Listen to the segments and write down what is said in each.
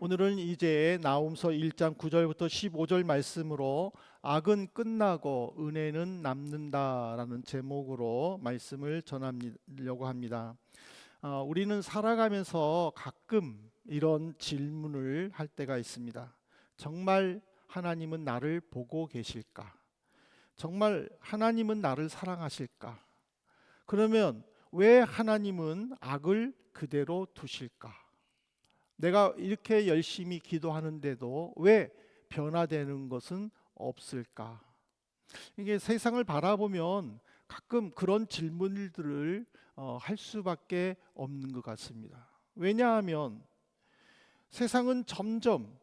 오늘은 이제 나훔서 1장 9절부터 15절 말씀으로 악은 끝나고 은혜는 남는다라는 제목으로 말씀을 전하려고 합니다. 우리는 살아가면서 가끔 이런 질문을 할 때가 있습니다. 정말 하나님은 나를 보고 계실까? 정말 하나님은 나를 사랑하실까? 그러면 왜 하나님은 악을 그대로 두실까? 내가 이렇게 열심히 기도하는데도 왜 변화되는 것은 없을까? 이게 세상을 바라보면 가끔 그런 질문들을 할 수밖에 없는 것 같습니다. 왜냐하면 세상은 점점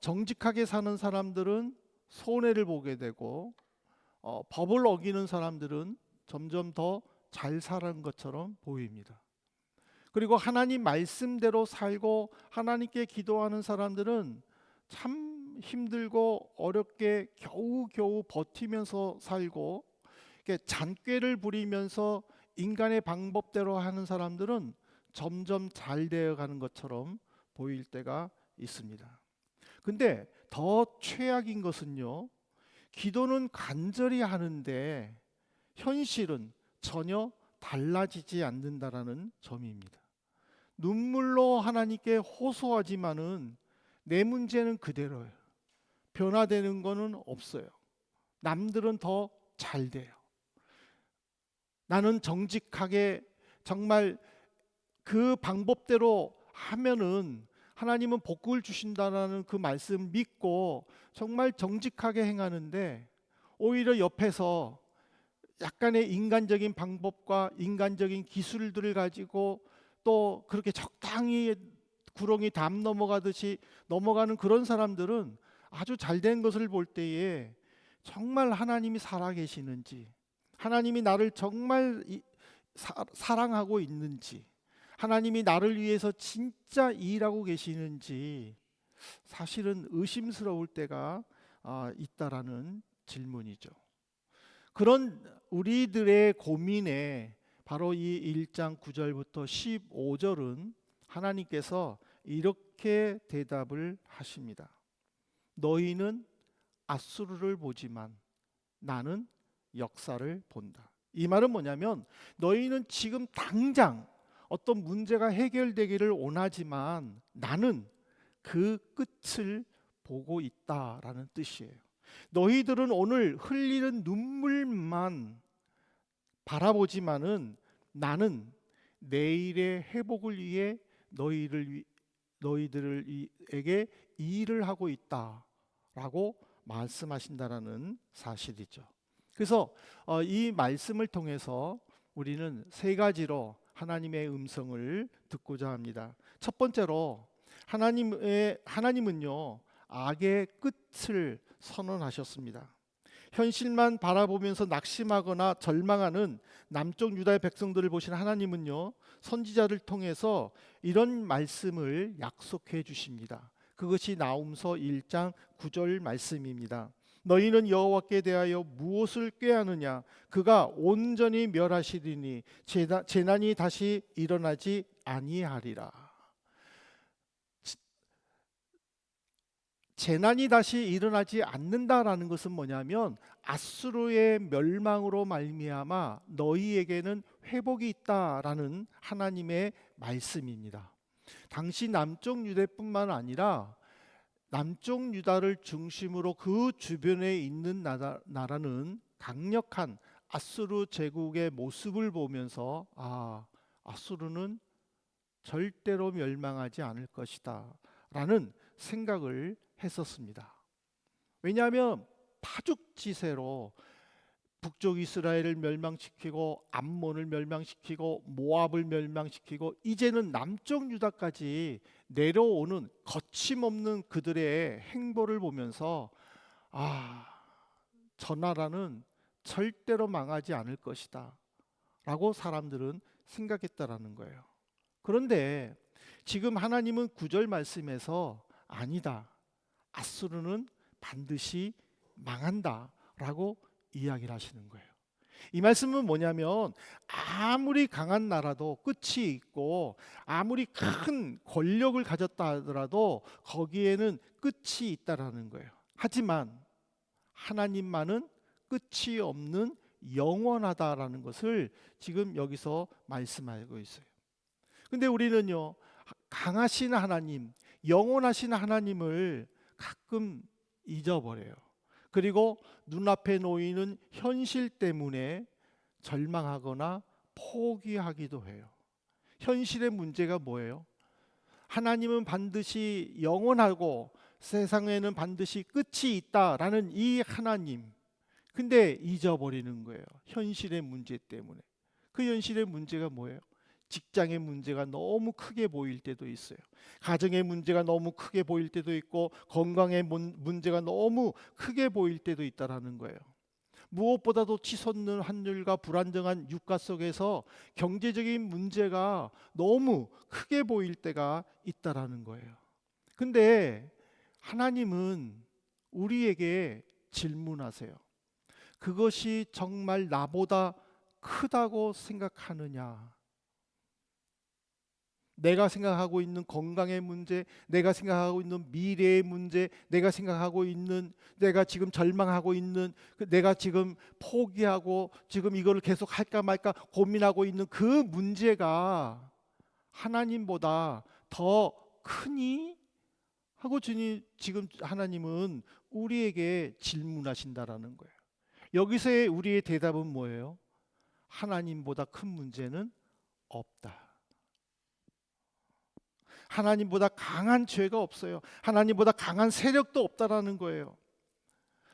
정직하게 사는 사람들은 손해를 보게 되고 법을 어기는 사람들은 점점 더 잘 사는 것처럼 보입니다. 그리고 하나님 말씀대로 살고 하나님께 기도하는 사람들은 참 힘들고 어렵게 겨우겨우 버티면서 살고, 이렇게 잔꾀를 부리면서 인간의 방법대로 하는 사람들은 점점 잘 되어 가는 것처럼 보일 때가 있습니다. 근데 더 최악인 것은요, 기도는 간절히 하는데 현실은 전혀 달라지지 않는다라는 점입니다. 눈물로 하나님께 호소하지만은 내 문제는 그대로예요. 변화되는 거는 없어요. 남들은 더 잘 돼요. 나는 정직하게 정말 그 방법대로 하면은 하나님은 복을 주신다라는 그 말씀 믿고 정말 정직하게 행하는데, 오히려 옆에서 약간의 인간적인 방법과 인간적인 기술들을 가지고 또 그렇게 적당히 구렁이 담 넘어가듯이 넘어가는 그런 사람들은 아주 잘된 것을 볼 때에 정말 하나님이 살아계시는지, 하나님이 나를 정말 사랑하고 있는지, 하나님이 나를 위해서 진짜 일하고 계시는지 사실은 의심스러울 때가 있다라는 질문이죠. 그런 우리들의 고민에 바로 이 1장 9절부터 15절은 하나님께서 이렇게 대답을 하십니다. 너희는 앗수르를 보지만 나는 역사를 본다. 이 말은 뭐냐면, 너희는 지금 당장 어떤 문제가 해결되기를 원하지만 나는 그 끝을 보고 있다라는 뜻이에요. 너희들은 오늘 흘리는 눈물만 바라보지만은 나는 내일의 회복을 위해 너희들에게 일을 하고 있다라고 말씀하신다라는 사실이죠. 그래서 이 말씀을 통해서 우리는 세 가지로 하나님의 음성을 듣고자 합니다. 첫 번째로 하나님은요, 악의 끝을 선언하셨습니다. 현실만 바라보면서 낙심하거나 절망하는 남쪽 유다의 백성들을 보신 하나님은요, 선지자를 통해서 이런 말씀을 약속해 주십니다. 그것이 나훔서 1장 9절 말씀입니다. 너희는 여호와께 대하여 무엇을 꾀하느냐? 그가 온전히 멸하시리니 재난이 다시 일어나지 아니하리라. 재난이 다시 일어나지 않는다라는 것은 뭐냐면, 앗수르의 멸망으로 말미암아 너희에게는 회복이 있다라는 하나님의 말씀입니다. 당시 남쪽 유대뿐만 아니라 남쪽 유다를 중심으로 그 주변에 있는 나라는 강력한 앗수르 제국의 모습을 보면서 앗수르는 절대로 멸망하지 않을 것이다 라는 생각을 했었습니다. 왜냐하면 파죽지세로 북쪽 이스라엘을 멸망시키고 암몬을 멸망시키고 모압을 멸망시키고 이제는 남쪽 유다까지 내려오는 거침없는 그들의 행보를 보면서 저 나라는 절대로 망하지 않을 것이다 라고 사람들은 생각했다라는 거예요. 그런데 지금 하나님은 9절 말씀에서 아니다, 앗수르는 반드시 망한다 라고 이야기를 하시는 거예요. 이 말씀은 뭐냐면 아무리 강한 나라도 끝이 있고 아무리 큰 권력을 가졌다 하더라도 거기에는 끝이 있다라는 거예요. 하지만 하나님만은 끝이 없는 영원하다라는 것을 지금 여기서 말씀하고 있어요. 근데 우리는요, 강하신 하나님, 영원하신 하나님을 가끔 잊어버려요. 그리고 눈앞에 놓이는 현실 때문에 절망하거나 포기하기도 해요. 현실의 문제가 뭐예요? 하나님은 반드시 영원하고 세상에는 반드시 끝이 있다라는 이 하나님. 근데 잊어버리는 거예요. 현실의 문제 때문에. 그 현실의 문제가 뭐예요? 직장의 문제가 너무 크게 보일 때도 있어요. 가정의 문제가 너무 크게 보일 때도 있고 건강의 문제가 너무 크게 보일 때도 있다라는 거예요. 무엇보다도 치솟는 환율과 불안정한 유가 속에서 경제적인 문제가 너무 크게 보일 때가 있다라는 거예요. 근데 하나님은 우리에게 질문하세요. 그것이 정말 나보다 크다고 생각하느냐? 내가 생각하고 있는 건강의 문제, 내가 생각하고 있는 미래의 문제, 내가 지금 절망하고 있는, 내가 지금 포기하고 지금 이거를 계속 할까 말까 고민하고 있는 그 문제가 하나님보다 더 크니? 하고 지금 하나님은 우리에게 질문하신다라는 거예요. 여기서의 우리의 대답은 뭐예요? 하나님보다 큰 문제는 없다. 하나님보다 강한 죄가 없어요. 하나님보다 강한 세력도 없다라는 거예요.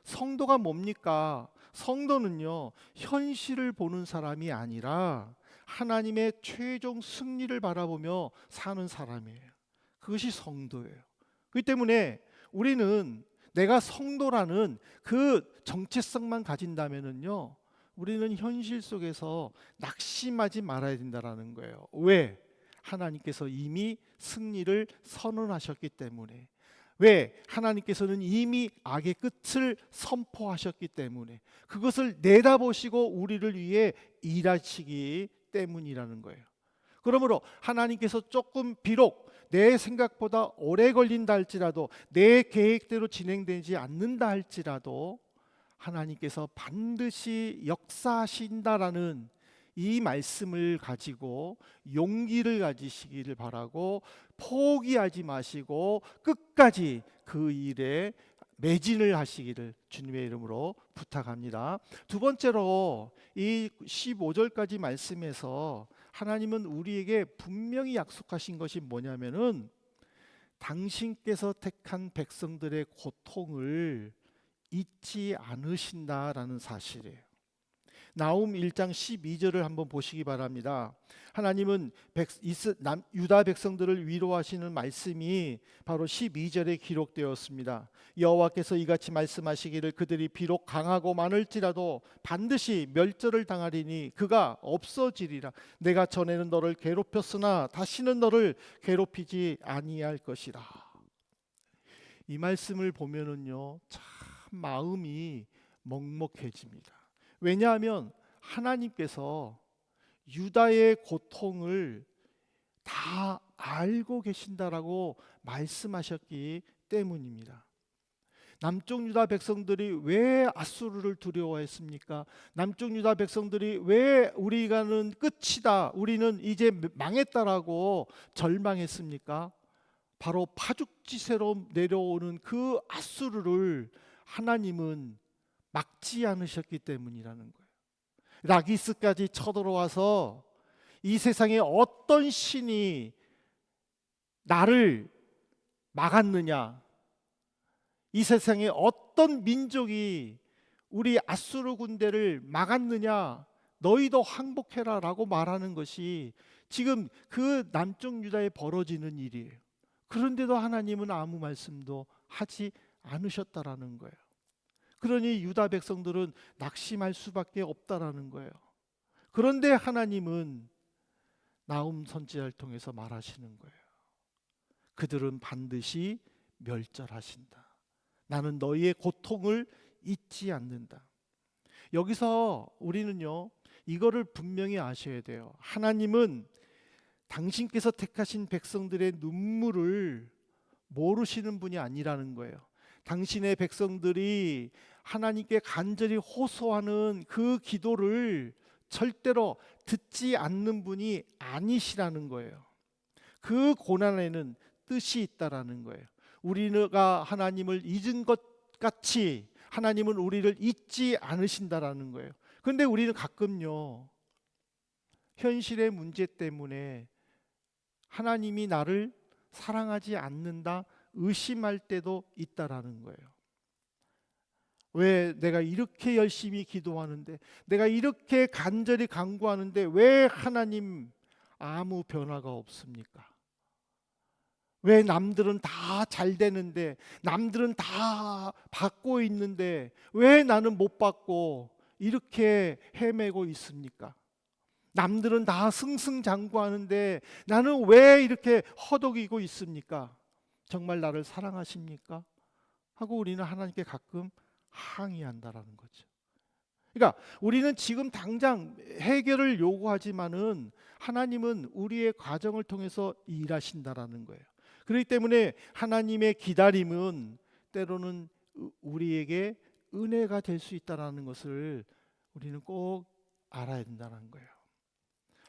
성도가 뭡니까? 성도는요, 현실을 보는 사람이 아니라 하나님의 최종 승리를 바라보며 사는 사람이에요. 그것이 성도예요. 그렇기 때문에 우리는 내가 성도라는 그 정체성만 가진다면은요, 우리는 현실 속에서 낙심하지 말아야 된다라는 거예요. 왜? 하나님께서 이미 승리를 선언하셨기 때문에. 왜? 하나님께서는 이미 악의 끝을 선포하셨기 때문에. 그것을 내다보시고 우리를 위해 일하시기 때문이라는 거예요. 그러므로 하나님께서 조금 비록 내 생각보다 오래 걸린다 할지라도, 내 계획대로 진행되지 않는다 할지라도 하나님께서 반드시 역사하신다라는 이 말씀을 가지고 용기를 가지시기를 바라고, 포기하지 마시고 끝까지 그 일에 매진을 하시기를 주님의 이름으로 부탁합니다. 두 번째로 이 15절까지 말씀에서 하나님은 우리에게 분명히 약속하신 것이 뭐냐면은 당신께서 택한 백성들의 고통을 잊지 않으신다라는 사실이에요. 나훔 1장 12절을 한번 보시기 바랍니다. 하나님은 유다 백성들을 위로하시는 말씀이 바로 12절에 기록되었습니다. 여호와께서 이같이 말씀하시기를 그들이 비록 강하고 많을지라도 반드시 멸절을 당하리니 그가 없어지리라. 내가 전에는 너를 괴롭혔으나 다시는 너를 괴롭히지 아니할 것이라. 이 말씀을 보면은요, 참 마음이 먹먹해집니다. 왜냐하면 하나님께서 유다의 고통을 다 알고 계신다라고 말씀하셨기 때문입니다. 남쪽 유다 백성들이 왜 아수르를 두려워했습니까? 남쪽 유다 백성들이 왜 우리가는 끝이다, 우리는 이제 망했다라고 절망했습니까? 바로 파죽지세로 내려오는 그 아수르를 하나님은 막지 않으셨기 때문이라는 거예요. 라기스까지 쳐들어와서 이 세상에 어떤 신이 나를 막았느냐, 이 세상에 어떤 민족이 우리 아수르 군대를 막았느냐, 너희도 항복해라 라고 말하는 것이 지금 그 남쪽 유다에 벌어지는 일이에요. 그런데도 하나님은 아무 말씀도 하지 않으셨다라는 거예요. 그러니 유다 백성들은 낙심할 수밖에 없다라는 거예요. 그런데 하나님은 나훔 선지자를 통해서 말하시는 거예요. 그들은 반드시 멸절하신다. 나는 너희의 고통을 잊지 않는다. 여기서 우리는요, 이거를 분명히 아셔야 돼요. 하나님은 당신께서 택하신 백성들의 눈물을 모르시는 분이 아니라는 거예요. 당신의 백성들이 하나님께 간절히 호소하는 그 기도를 절대로 듣지 않는 분이 아니시라는 거예요. 그 고난에는 뜻이 있다라는 거예요. 우리가 하나님을 잊은 것 같이 하나님은 우리를 잊지 않으신다라는 거예요. 그런데 우리는 가끔요, 현실의 문제 때문에 하나님이 나를 사랑하지 않는다 의심할 때도 있다라는 거예요. 왜 내가 이렇게 열심히 기도하는데, 내가 이렇게 간절히 간구하는데 왜 하나님 아무 변화가 없습니까? 왜 남들은 다 잘 되는데, 남들은 다 받고 있는데 왜 나는 못 받고 이렇게 헤매고 있습니까? 남들은 다 승승장구하는데 나는 왜 이렇게 허덕이고 있습니까? 정말 나를 사랑하십니까? 하고 우리는 하나님께 가끔 항의한다라는 거죠. 그러니까 우리는 지금 당장 해결을 요구하지만은 하나님은 우리의 과정을 통해서 일하신다라는 거예요. 그렇기 때문에 하나님의 기다림은 때로는 우리에게 은혜가 될 수 있다라는 것을 우리는 꼭 알아야 된다는 거예요.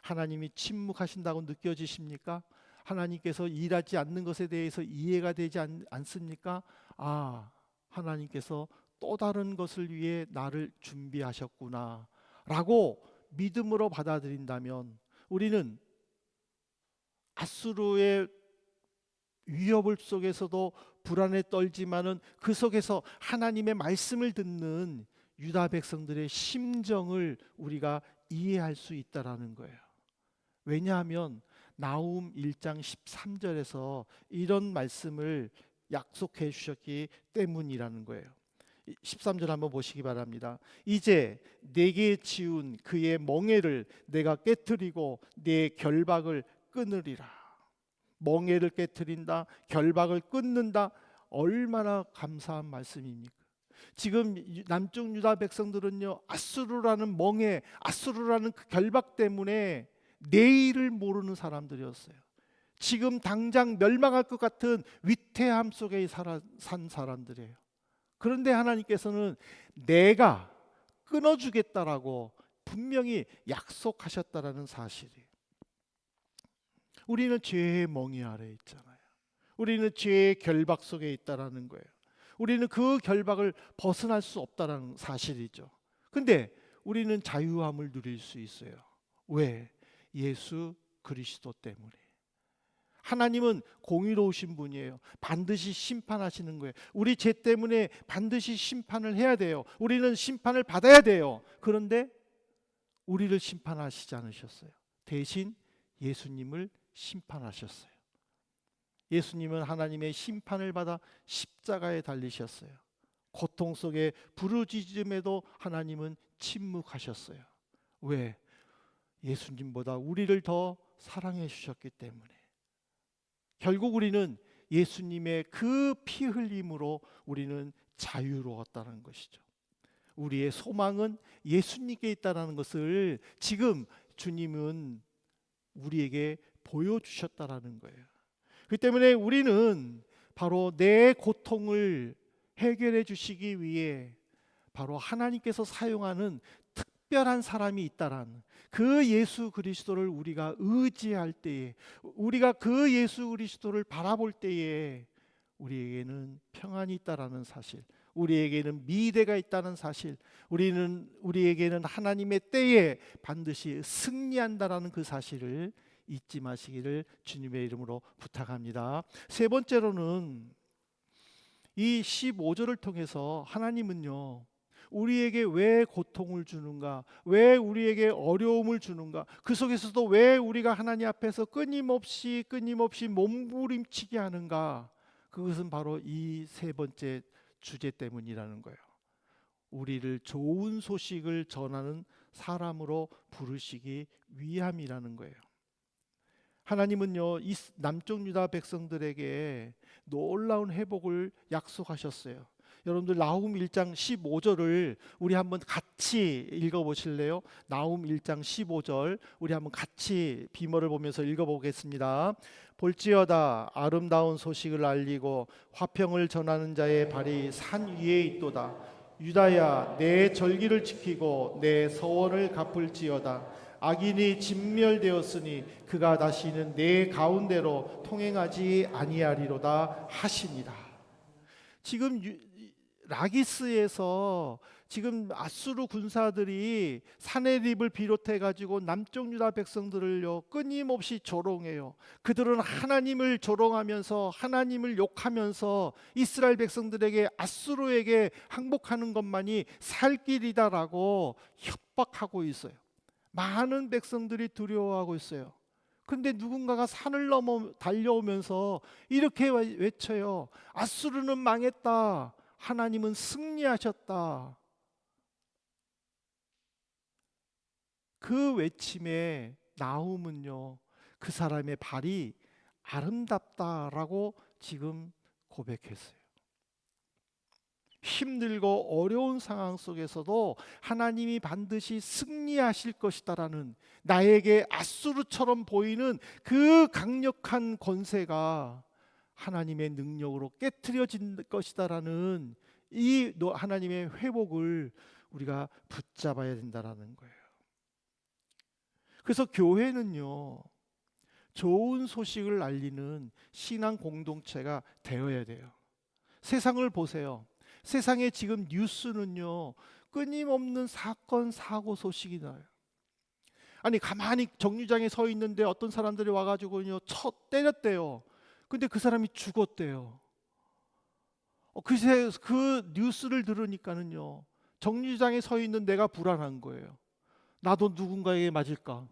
하나님이 침묵하신다고 느껴지십니까? 하나님께서 일하지 않는 것에 대해서 이해가 되지 않습니까? 아, 하나님께서 또 다른 것을 위해 나를 준비하셨구나 라고 믿음으로 받아들인다면 우리는 아수르의 위협을 속에서도 불안에 떨지만은 그 속에서 하나님의 말씀을 듣는 유다 백성들의 심정을 우리가 이해할 수 있다라는 거예요. 왜냐하면 나훔 1장 13절에서 이런 말씀을 약속해 주셨기 때문이라는 거예요. 13절 한번 보시기 바랍니다. 이제 내게 지운 그의 멍에를 내가 깨트리고 내 결박을 끊으리라. 멍에를 깨트린다, 결박을 끊는다. 얼마나 감사한 말씀입니까? 지금 남쪽 유다 백성들은요, 아수르라는 멍에, 아수르라는 그 결박 때문에 내일을 모르는 사람들이었어요. 지금 당장 멸망할 것 같은 위태함 속에 산 사람들이에요. 그런데 하나님께서는 내가 끊어주겠다라고 분명히 약속하셨다라는 사실이에요. 우리는 죄의 멍에 아래 있잖아요. 우리는 죄의 결박 속에 있다라는 거예요. 우리는 그 결박을 벗어날 수 없다라는 사실이죠. 근데 우리는 자유함을 누릴 수 있어요. 왜? 예수 그리스도 때문에. 하나님은 공의로우신 분이에요. 반드시 심판하시는 거예요. 우리 죄 때문에 반드시 심판을 해야 돼요. 우리는 심판을 받아야 돼요. 그런데 우리를 심판하시지 않으셨어요. 대신 예수님을 심판하셨어요. 예수님은 하나님의 심판을 받아 십자가에 달리셨어요. 고통 속에 부르짖음에도 하나님은 침묵하셨어요. 왜? 예수님보다 우리를 더 사랑해 주셨기 때문에. 결국 우리는 예수님의 그 피 흘림으로 우리는 자유로웠다는 것이죠. 우리의 소망은 예수님께 있다는 것을 지금 주님은 우리에게 보여주셨다는 거예요. 그 때문에 우리는 바로 내 고통을 해결해 주시기 위해 바로 하나님께서 사용하는 특별한 사람이 있다라는 그 예수 그리스도를 우리가 의지할 때에, 우리가 그 예수 그리스도를 바라볼 때에 우리에게는 평안이 있다라는 사실, 우리에게는 미래가 있다는 사실, 우리에게는 하나님의 때에 반드시 승리한다라는 그 사실을 잊지 마시기를 주님의 이름으로 부탁합니다. 세 번째로는 이 15절을 통해서 하나님은요, 우리에게 왜 고통을 주는가, 왜 우리에게 어려움을 주는가, 그 속에서도 왜 우리가 하나님 앞에서 끊임없이 몸부림치게 하는가, 그것은 바로 이 세 번째 주제 때문이라는 거예요. 우리를 좋은 소식을 전하는 사람으로 부르시기 위함이라는 거예요. 하나님은요, 이 남쪽 유다 백성들에게 놀라운 회복을 약속하셨어요. 여러분들 나훔 1장 15절을 우리 한번 같이 읽어보실래요? 나훔 1장 15절 우리 한번 같이 비머를 보면서 읽어보겠습니다. 볼지어다 아름다운 소식을 알리고 화평을 전하는 자의 발이 산 위에 있도다. 유다야 내 절기를 지키고 내 서원을 갚을지어다. 악인이 진멸되었으니 그가 다시는 내 가운데로 통행하지 아니하리로다 하시니라. 지금 라기스에서 지금 아수르 군사들이 사네립을 비롯해 가지고 남쪽 유다 백성들을요 끊임없이 조롱해요. 그들은 하나님을 조롱하면서 하나님을 욕하면서 이스라엘 백성들에게 아수르에게 항복하는 것만이 살 길이다라고 협박하고 있어요. 많은 백성들이 두려워하고 있어요. 근데 누군가가 산을 넘어 달려오면서 이렇게 외쳐요. 아수르는 망했다. 하나님은 승리하셨다. 그 외침에 나훔은요, 그 사람의 발이 아름답다라고 지금 고백했어요. 힘들고 어려운 상황 속에서도 하나님이 반드시 승리하실 것이다라는, 나에게 아수르처럼 보이는 그 강력한 권세가 하나님의 능력으로 깨트려질 것이다라는 이 하나님의 회복을 우리가 붙잡아야 된다라는 거예요. 그래서 교회는요, 좋은 소식을 알리는 신앙 공동체가 되어야 돼요. 세상을 보세요. 세상에 지금 뉴스는요, 끊임없는 사건 사고 소식이 나요. 아니 가만히 정류장에 서 있는데 어떤 사람들이 와가지고요 때렸대요. 근데 그 사람이 죽었대요. 그 뉴스를 들으니까는요, 정류장에 서 있는 내가 불안한 거예요. 나도 누군가에게 맞을까?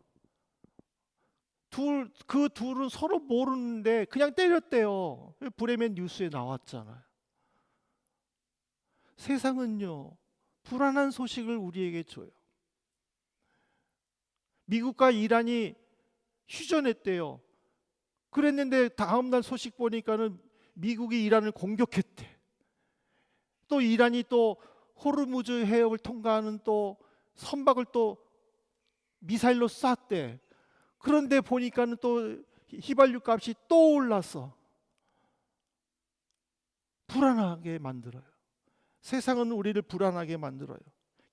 그 둘은 서로 모르는데 그냥 때렸대요. 브레멘 뉴스에 나왔잖아요. 세상은요, 불안한 소식을 우리에게 줘요. 미국과 이란이 휴전했대요. 그랬는데 다음날 소식 보니까는 미국이 이란을 공격했대. 또 이란이 또 호르무즈 해협을 통과하는 또 선박을 또 미사일로 쐈대. 그런데 보니까는 또 휘발유 값이 또 올랐어. 불안하게 만들어요. 세상은 우리를 불안하게 만들어요.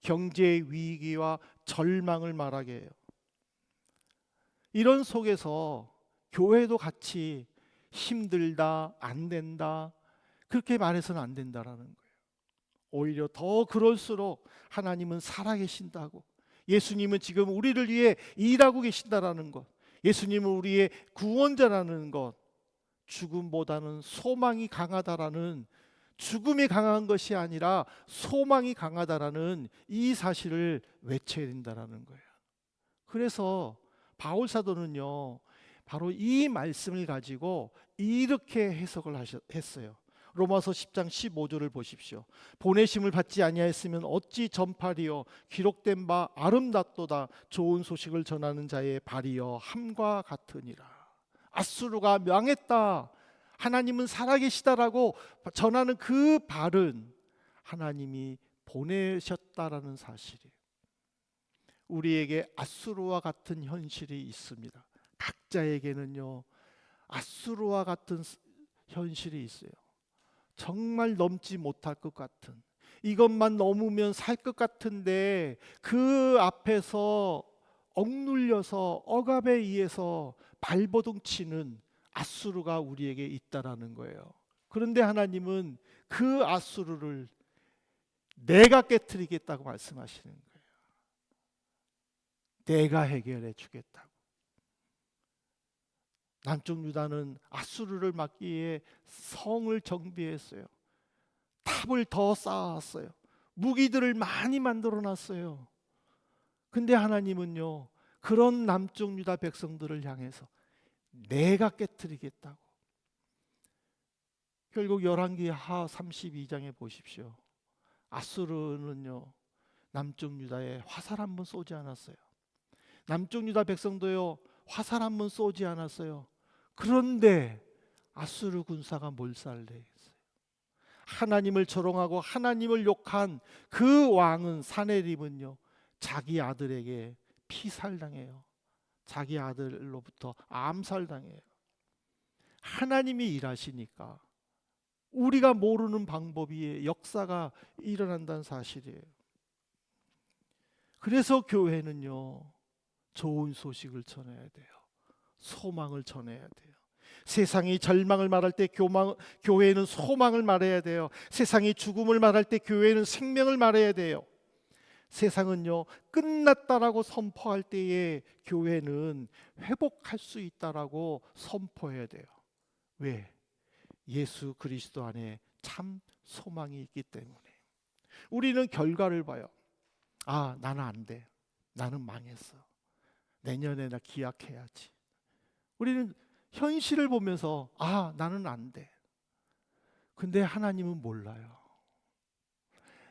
경제 위기와 절망을 말하게 해요. 이런 속에서 교회도 같이 힘들다, 안 된다, 그렇게 말해서는 안 된다라는 거예요. 오히려 더 그럴수록 하나님은 살아계신다고, 예수님은 지금 우리를 위해 일하고 계신다라는 것, 예수님은 우리의 구원자라는 것, 죽음보다는 소망이 강하다라는, 죽음이 강한 것이 아니라 소망이 강하다라는 이 사실을 외쳐야 된다라는 거예요. 그래서 바울 사도는요, 바로 이 말씀을 가지고 이렇게 해석을 했어요. 로마서 10장 15절을 보십시오. 보내심을 받지 아니하였으면 어찌 전파리요, 기록된 바 아름답도다. 좋은 소식을 전하는 자의 발이여 함과 같으니라. 아수르가 망했다, 하나님은 살아계시다라고 전하는 그 발은 하나님이 보내셨다라는 사실이에요. 우리에게 아수르와 같은 현실이 있습니다. 각자에게는요, 아수르와 같은 현실이 있어요. 정말 넘지 못할 것 같은, 이것만 넘으면 살 것 같은데 그 앞에서 억눌려서 억압에 의해서 발버둥 치는 아수르가 우리에게 있다라는 거예요. 그런데 하나님은 그 아수르를 내가 깨트리겠다고 말씀하시는 거예요. 내가 해결해 주겠다고. 남쪽 유다는 아수르를 막기 위해 성을 정비했어요. 탑을 더 쌓았어요. 무기들을 많이 만들어 놨어요. 근데 하나님은요, 그런 남쪽 유다 백성들을 향해서 내가 깨트리겠다고. 결국 열왕기하 32장에 보십시오. 아수르는요, 남쪽 유다에 화살 한 번 쏘지 않았어요. 남쪽 유다 백성도요, 화살 한 번 쏘지 않았어요. 그런데 아수르 군사가 몰살돼 있어요. 하나님을 조롱하고 하나님을 욕한 그 왕은 사내립은요, 자기 아들에게 피살당해요. 자기 아들로부터 암살당해요. 하나님이 일하시니까 우리가 모르는 방법이 역사가 일어난다는 사실이에요. 그래서 교회는요, 좋은 소식을 전해야 돼요. 소망을 전해야 돼요. 세상이 절망을 말할 때 교회는 소망을 말해야 돼요. 세상이 죽음을 말할 때 교회는 생명을 말해야 돼요. 세상은요, 끝났다라고 선포할 때에 교회는 회복할 수 있다라고 선포해야 돼요. 왜? 예수 그리스도 안에 참 소망이 있기 때문에. 우리는 결과를 봐요. 아, 나는 안 돼. 나는 망했어. 내년에 나 기약해야지. 우리는 현실을 보면서 아, 나는 안 돼. 근데 하나님은 몰라요.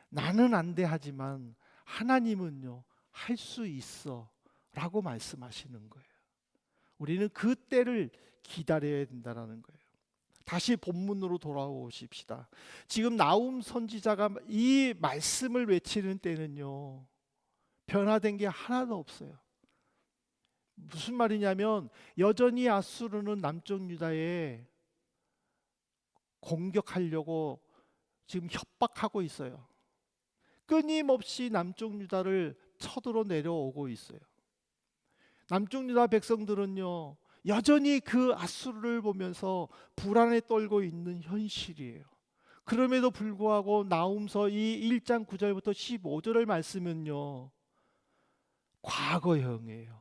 나는 안 돼 하지만 하나님은요, 할 수 있어 라고 말씀하시는 거예요. 우리는 그 때를 기다려야 된다는 거예요. 다시 본문으로 돌아오십시다. 지금 나움 선지자가 이 말씀을 외치는 때는요, 변화된 게 하나도 없어요. 무슨 말이냐면 여전히 아수르는 남쪽 유다에 공격하려고 지금 협박하고 있어요. 끊임없이 남쪽 유다를 쳐들어 내려오고 있어요. 남쪽 유다 백성들은요, 여전히 그 아수르를 보면서 불안에 떨고 있는 현실이에요. 그럼에도 불구하고 나훔서 이 1장 9절부터 15절의 말씀은요, 과거형이에요.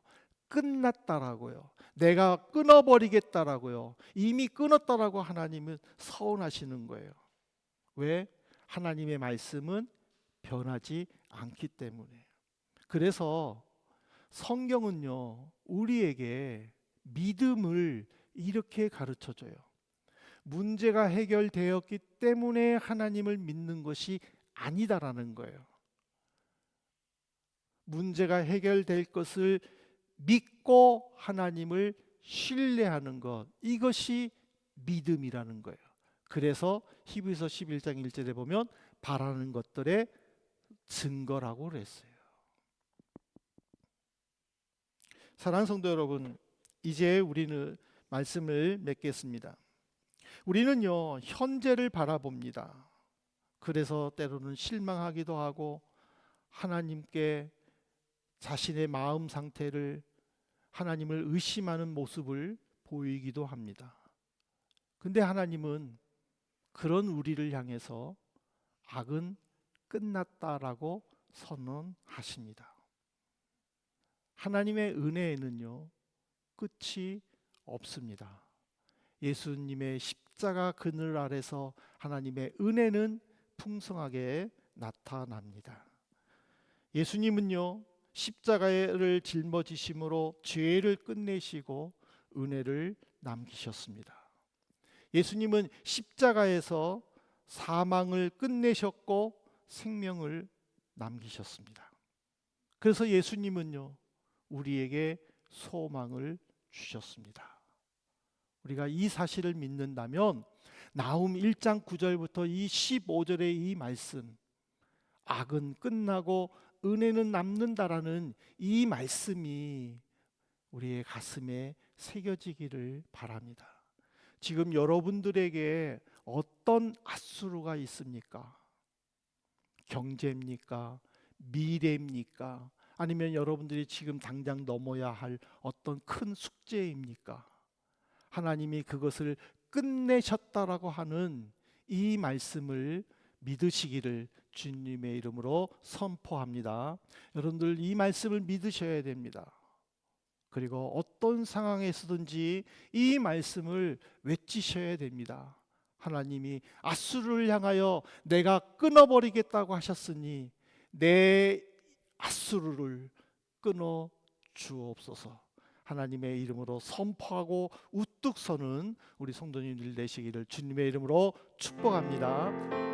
끝났다라고요. 내가 끊어버리겠다라고요. 이미 끊었다라고 하나님은 서운하시는 거예요. 왜? 하나님의 말씀은 변하지 않기 때문에. 그래서 성경은요, 우리에게 믿음을 이렇게 가르쳐 줘요. 문제가 해결되었기 때문에 하나님을 믿는 것이 아니다라는 거예요. 문제가 해결될 것을 믿고 하나님을 신뢰하는 것, 이것이 믿음이라는 거예요. 그래서 히브리서 11장 1절에 보면 바라는 것들의 증거라고 그랬어요. 사랑하는 성도 여러분, 이제 우리는 말씀을 맺겠습니다. 우리는요, 현재를 바라봅니다. 그래서 때로는 실망하기도 하고 하나님께 자신의 마음 상태를, 하나님을 의심하는 모습을 보이기도 합니다. 근데 하나님은 그런 우리를 향해서 악은 끝났다라고 선언하십니다. 하나님의 은혜에는요, 끝이 없습니다. 예수님의 십자가 그늘 아래서 하나님의 은혜는 풍성하게 나타납니다. 예수님은요, 십자가를 짊어지심으로 죄를 끝내시고 은혜를 남기셨습니다. 예수님은 십자가에서 사망을 끝내셨고 생명을 남기셨습니다. 그래서 예수님은요, 우리에게 소망을 주셨습니다. 우리가 이 사실을 믿는다면 나훔 1장 9절부터 이 15절의 이 말씀, 악은 끝나고 은혜는 남는다라는 이 말씀이 우리의 가슴에 새겨지기를 바랍니다. 지금 여러분들에게 어떤 앗수르가 있습니까? 경제입니까? 미래입니까? 아니면 여러분들이 지금 당장 넘어야 할 어떤 큰 숙제입니까? 하나님이 그것을 끝내셨다라고 하는 이 말씀을 믿으시기를 주님의 이름으로 선포합니다. 여러분들 이 말씀을 믿으셔야 됩니다. 그리고 어떤 상황에서든지 이 말씀을 외치셔야 됩니다. 하나님이 앗수르를 향하여 내가 끊어버리겠다고 하셨으니 내 앗수르를 끊어 주옵소서. 하나님의 이름으로 선포하고 우뚝 서는 우리 성도님들 되시기를 주님의 이름으로 축복합니다.